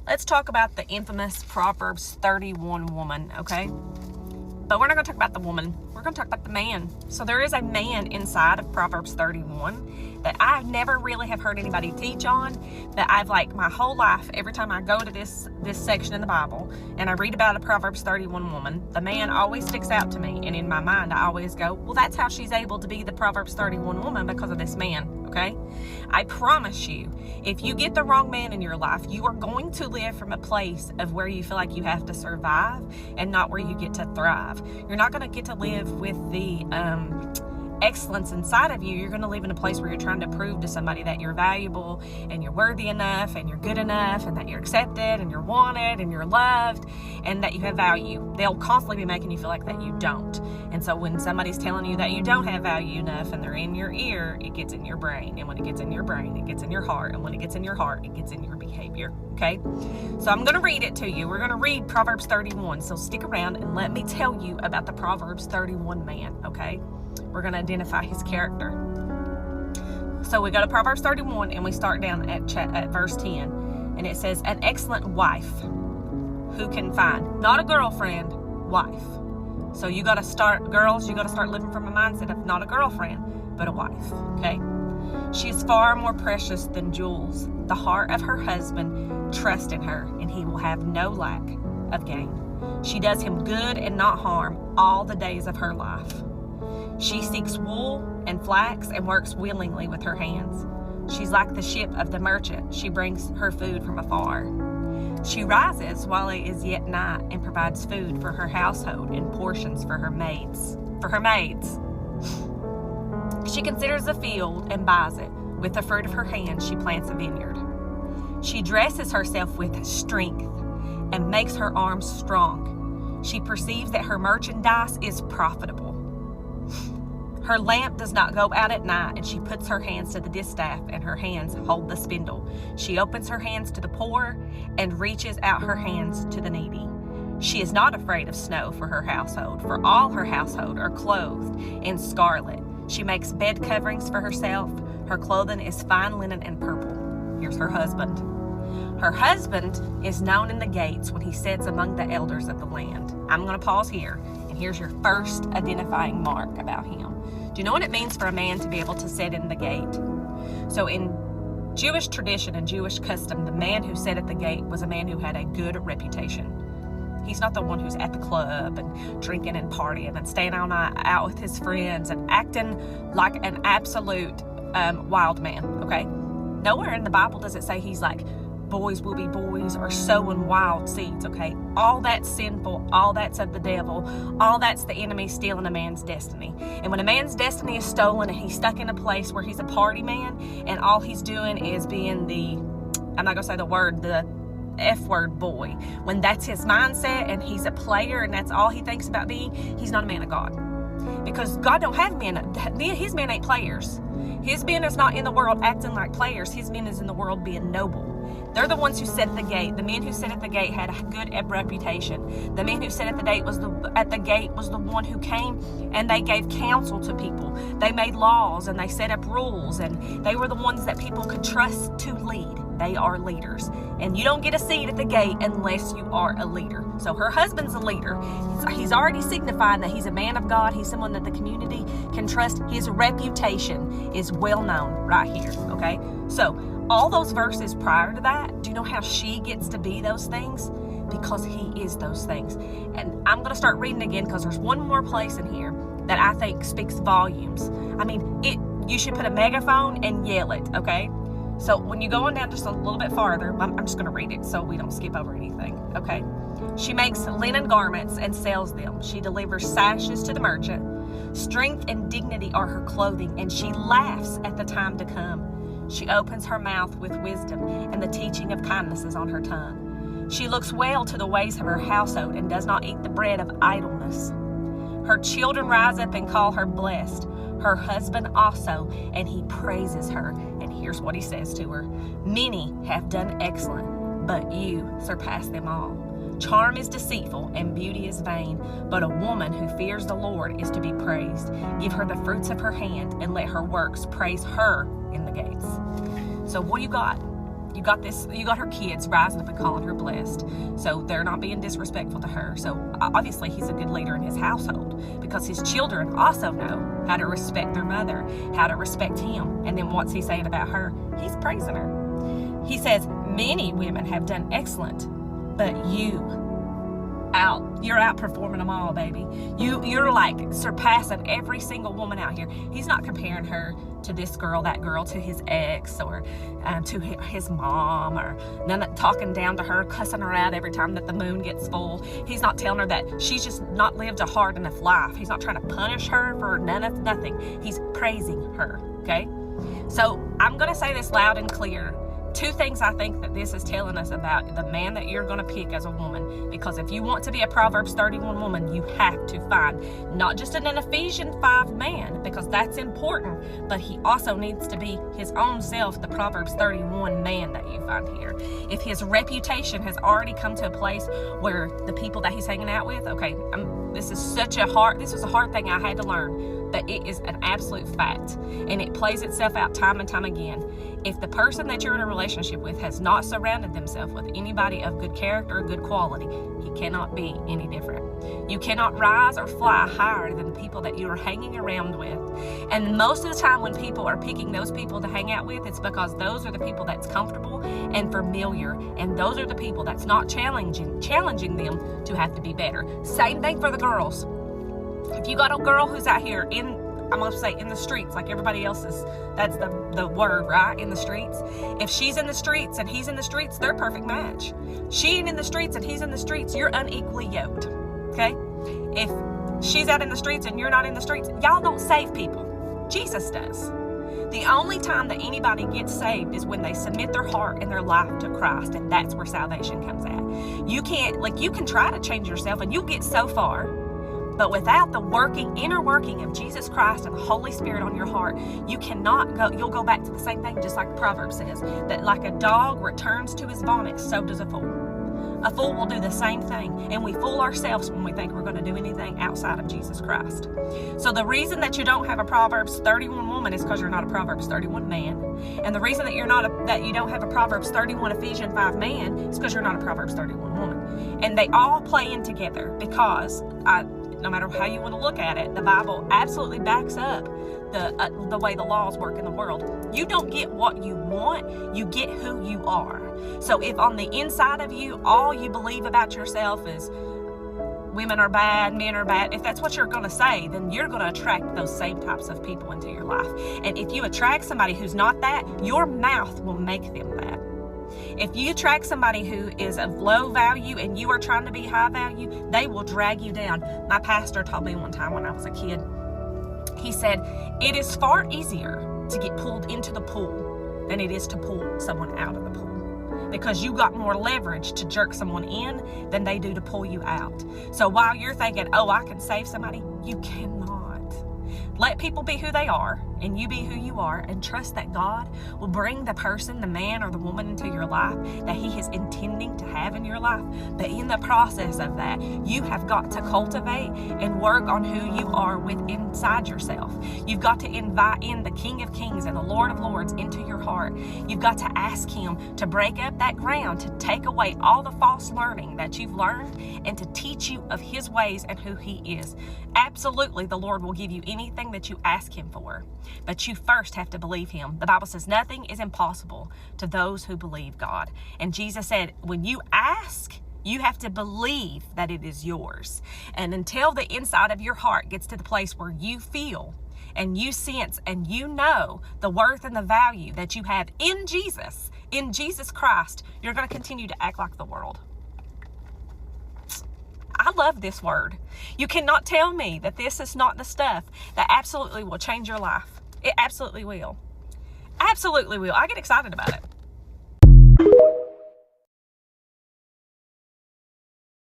let's talk about the infamous Proverbs 31 woman, okay? But we're not going to talk about the woman. We're going to talk about the man. So there is a man inside of Proverbs 31 that I never really have heard anybody teach on. That I've my whole life, every time I go to this section in the Bible and I read about a Proverbs 31 woman, the man always sticks out to me. And in my mind, I always go, well, that's how she's able to be the Proverbs 31 woman, because of this man, okay? I promise you, if you get the wrong man in your life, you are going to live from a place of where you feel like you have to survive and not where you get to thrive. You're not going to get to live with the excellence inside of you. You're going to live in a place where you're trying to prove to somebody that you're valuable and you're worthy enough and you're good enough and that you're accepted and you're wanted and you're loved and that you have value. They'll constantly be making you feel like that you don't. And so when somebody's telling you that you don't have value enough and they're in your ear, it gets in your brain. And when it gets in your brain, it gets in your heart. And when it gets in your heart, it gets in your behavior. Okay? So I'm going to read it to you. We're going to read Proverbs 31. So stick around and let me tell you about the Proverbs 31 man. Okay? We're going to identify his character. So we go to Proverbs 31 and we start down at verse 10. And it says, an excellent wife who can find, not a girlfriend, wife. So you got to start, girls, you got to start living from a mindset of not a girlfriend, but a wife, okay? She is far more precious than jewels. The heart of her husband trusts in her, and he will have no lack of gain. She does him good and not harm all the days of her life. She seeks wool and flax and works willingly with her hands. She's like the ship of the merchant. She brings her food from afar. She rises while it is yet night and provides food for her household and portions for her maids. She considers a field and buys it. With the fruit of her hands, she plants a vineyard. She dresses herself with strength and makes her arms strong. She perceives that her merchandise is profitable. Her lamp does not go out at night, and she puts her hands to the distaff, and her hands hold the spindle. She opens her hands to the poor and reaches out her hands to the needy. She is not afraid of snow for her household, for all her household are clothed in scarlet. She makes bed coverings for herself. Her clothing is fine linen and purple. Here's her husband. Her husband is known in the gates when he sits among the elders of the land. I'm going to pause here, and here's your first identifying mark about him. Do you know what it means for a man to be able to sit in the gate? So in Jewish tradition and Jewish custom, the man who sat at the gate was a man who had a good reputation. He's not the one who's at the club and drinking and partying and staying all night out with his friends and acting like an absolute wild man, okay? Nowhere in the Bible does it say he's like, boys will be boys or sowing wild seeds, okay? All that's sinful, all that's of the devil, all that's the enemy stealing a man's destiny. And when a man's destiny is stolen and he's stuck in a place where he's a party man and all he's doing is being the, I'm not going to say the word, the F-word boy, when that's his mindset and he's a player and that's all he thinks about being, he's not a man of God. Because God don't have men, his men ain't players. His men is not in the world acting like players. His men is in the world being noble. They're the ones who sit at the gate. The men who sit at the gate had a good reputation. The man who sat at the gate was the one who came and they gave counsel to people. They made laws and they set up rules, and they were the ones that people could trust to lead. They are leaders. And you don't get a seat at the gate unless you are a leader. So her husband's a leader. He's already signifying that he's a man of God. He's someone that the community can trust. His reputation is well known right here, okay? So all those verses prior to that, do you know how she gets to be those things? Because he is those things. And I'm going to start reading again because there's one more place in here that I think speaks volumes. I mean, you should put a megaphone and yell it, okay? So when you go on down just a little bit farther, I'm just going to read it so we don't skip over anything, okay? She makes linen garments and sells them. She delivers sashes to the merchant. Strength and dignity are her clothing, and she laughs at the time to come. She opens her mouth with wisdom, and the teaching of kindness is on her tongue. She looks well to the ways of her household and does not eat the bread of idleness. Her children rise up and call her blessed. Her husband also, and he praises her. And here's what he says to her. Many have done excellent, but you surpass them all. Charm is deceitful and beauty is vain, but a woman who fears the Lord is to be praised. Give her the fruits of her hand and let her works praise her in the gates. So what do you got? You got her kids rising up and calling her blessed. So they're not being disrespectful to her. So obviously he's a good leader in his household, because his children also know how to respect their mother, how to respect him. And then what's he saying about her? He's praising her. He says, many women have done excellent, but you're outperforming them all, baby. You're like surpassing every single woman out here. He's not comparing her to this girl, that girl, to his ex, or to his mom, or talking down to her, cussing her out every time that the moon gets full. He's not telling her that she's just not lived a hard enough life. He's not trying to punish her for nothing. He's praising her, okay? So I'm going to say this loud and clear. 2 things I think that this is telling us about the man that you're going to pick as a woman. Because if you want to be a Proverbs 31 woman, you have to find not just an Ephesians 5 man, because that's important, but he also needs to be his own self, the Proverbs 31 man that you find here. If his reputation has already come to a place where the people that he's hanging out with, okay, this was a hard thing I had to learn, that it is an absolute fact, and it plays itself out time and time again. If the person that you're in a relationship with has not surrounded themselves with anybody of good character or good quality, he cannot be any different. You cannot rise or fly higher than the people that you are hanging around with. And most of the time when people are picking those people to hang out with, it's because those are the people that's comfortable and familiar, and those are the people that's not challenging them to have to be better. Same thing for the girls. If you got a girl who's out here I'm going to say in the streets, like everybody else is, that's the word, right? In the streets. If she's in the streets and he's in the streets, they're a perfect match. She ain't in the streets and he's in the streets, you're unequally yoked, okay? If she's out in the streets and you're not in the streets, y'all don't save people. Jesus does. The only time that anybody gets saved is when they submit their heart and their life to Christ, and that's where salvation comes at. You can try to change yourself and you'll get so far, but without the inner working of Jesus Christ and the Holy Spirit on your heart, you cannot go. You'll go back to the same thing, just like the proverb says, that like a dog returns to his vomit, so does a fool. A fool will do the same thing, and we fool ourselves when we think we're going to do anything outside of Jesus Christ. So the reason that you don't have a Proverbs 31 woman is because you're not a Proverbs 31 man, and the reason that you don't have a Proverbs 31 Ephesians 5 man is because you're not a Proverbs 31 woman. And they all play in together, because no matter how you want to look at it, the Bible absolutely backs up the way the laws work in the world. You don't get what you want, you get who you are. So if on the inside of you, all you believe about yourself is women are bad, men are bad, if that's what you're going to say, then you're going to attract those same types of people into your life. And if you attract somebody who's not that, your mouth will make them that. If you attract somebody who is of low value and you are trying to be high value, they will drag you down. My pastor told me one time when I was a kid, he said, it is far easier to get pulled into the pool than it is to pull someone out of the pool, because you got more leverage to jerk someone in than they do to pull you out. So while you're thinking, oh, I can save somebody, you cannot. Let people be who they are, and you be who you are, and trust that God will bring the person, the man or the woman into your life that he is intending to have in your life. But in the process of that, you have got to cultivate and work on who you are inside yourself. You've got to invite in the King of Kings and the Lord of Lords into your heart. You've got to ask him to break up that ground, to take away all the false learning that you've learned, and to teach you of his ways and who he is. Absolutely, the Lord will give you anything that you ask him for, but you first have to believe him. The Bible says nothing is impossible to those who believe God. And Jesus said, when you ask, you have to believe that it is yours. And until the inside of your heart gets to the place where you feel and you sense and you know the worth and the value that you have in Jesus Christ, you're going to continue to act like the world. I love this word. You cannot tell me that this is not the stuff that absolutely will change your life. It absolutely will. Absolutely will. I get excited about it.